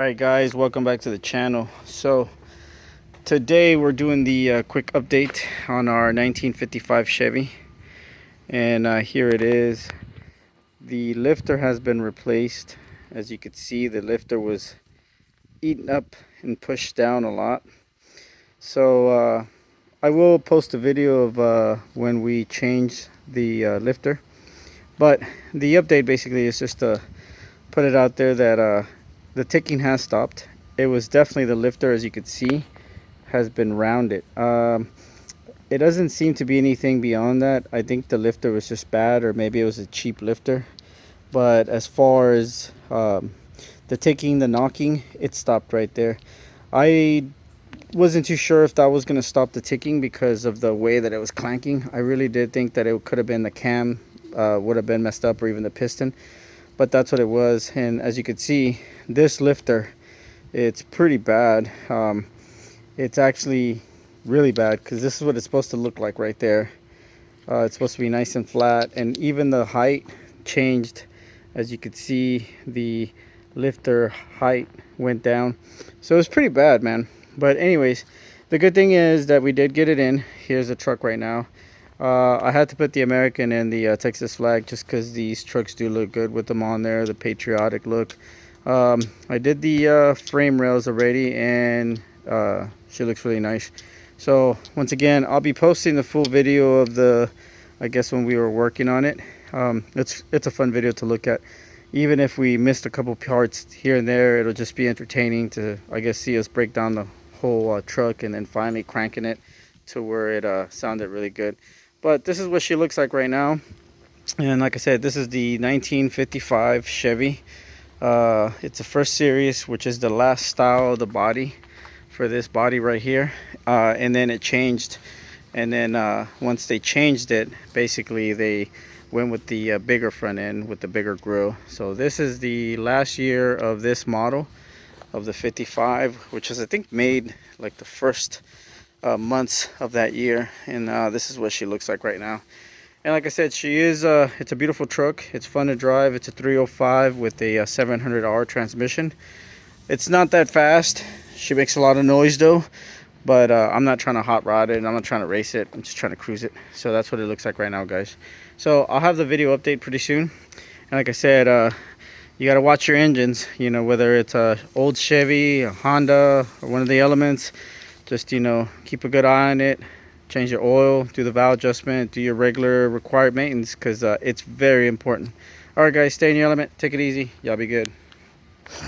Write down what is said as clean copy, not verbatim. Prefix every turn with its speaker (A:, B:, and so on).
A: Alright guys, welcome back to the channel. So today we're doing the quick update on our 1955 Chevy, and here it is. The lifter has been replaced. As you can see, the lifter was eaten up and pushed down a lot. So I will post a video of when we change the lifter, but the update basically is just to put it out there that the ticking has stopped. It was definitely the lifter, as you could see, has been rounded. It doesn't seem to be anything beyond that. I think the lifter was just bad, or maybe it was a cheap lifter. But as far as the ticking, the knocking, it stopped right there. I wasn't too sure if that was going to stop the ticking because of the way that it was clanking. I really did think that it could have been the cam would have been messed up, or even the piston, but that's what it was. And as you can see, this lifter, it's pretty bad. It's actually really bad because this is what it's supposed to look like right there. It's supposed to be nice and flat, and even the height changed. As you could see, the lifter height went down, so it's pretty bad, man. But anyways, the good thing is that we did get it in. Here's the truck right now. I had to put the American and the Texas flag just because these trucks do look good with them on there, the patriotic look. I did the frame rails already, and she looks really nice. So once again, I'll be posting the full video of the, I guess, when we were working on it. It's a fun video to look at. Even if we missed a couple parts here and there, it'll just be entertaining to, I guess, see us break down the whole truck and then finally cranking it to where it sounded really good. But this is what she looks like right now. And like I said, this is the 1955 Chevy. It's a first series, which is the last style of the body for this body right here. And then it changed. And then once they changed it, basically they went with the bigger front end with the bigger grille. So this is the last year of this model of the 55, which is, I think, made like the first months of that year. And this is what she looks like right now. And like I said, she is it's a beautiful truck. It's fun to drive. It's a 305 with a 700R transmission. It's not that fast. She makes a lot of noise though, but I'm not trying to hot rod it, and I'm not trying to race it. I'm just trying to cruise it. So that's what it looks like right now, guys. So I'll have the video update pretty soon. And like I said, you got to watch your engines, you know, whether it's a old Chevy, a Honda, or one of the Elements. Just, you know, keep a good eye on it. Change your oil, do the valve adjustment, do your regular required maintenance, because it's very important. All right, guys, stay in your element. Take it easy. Y'all be good.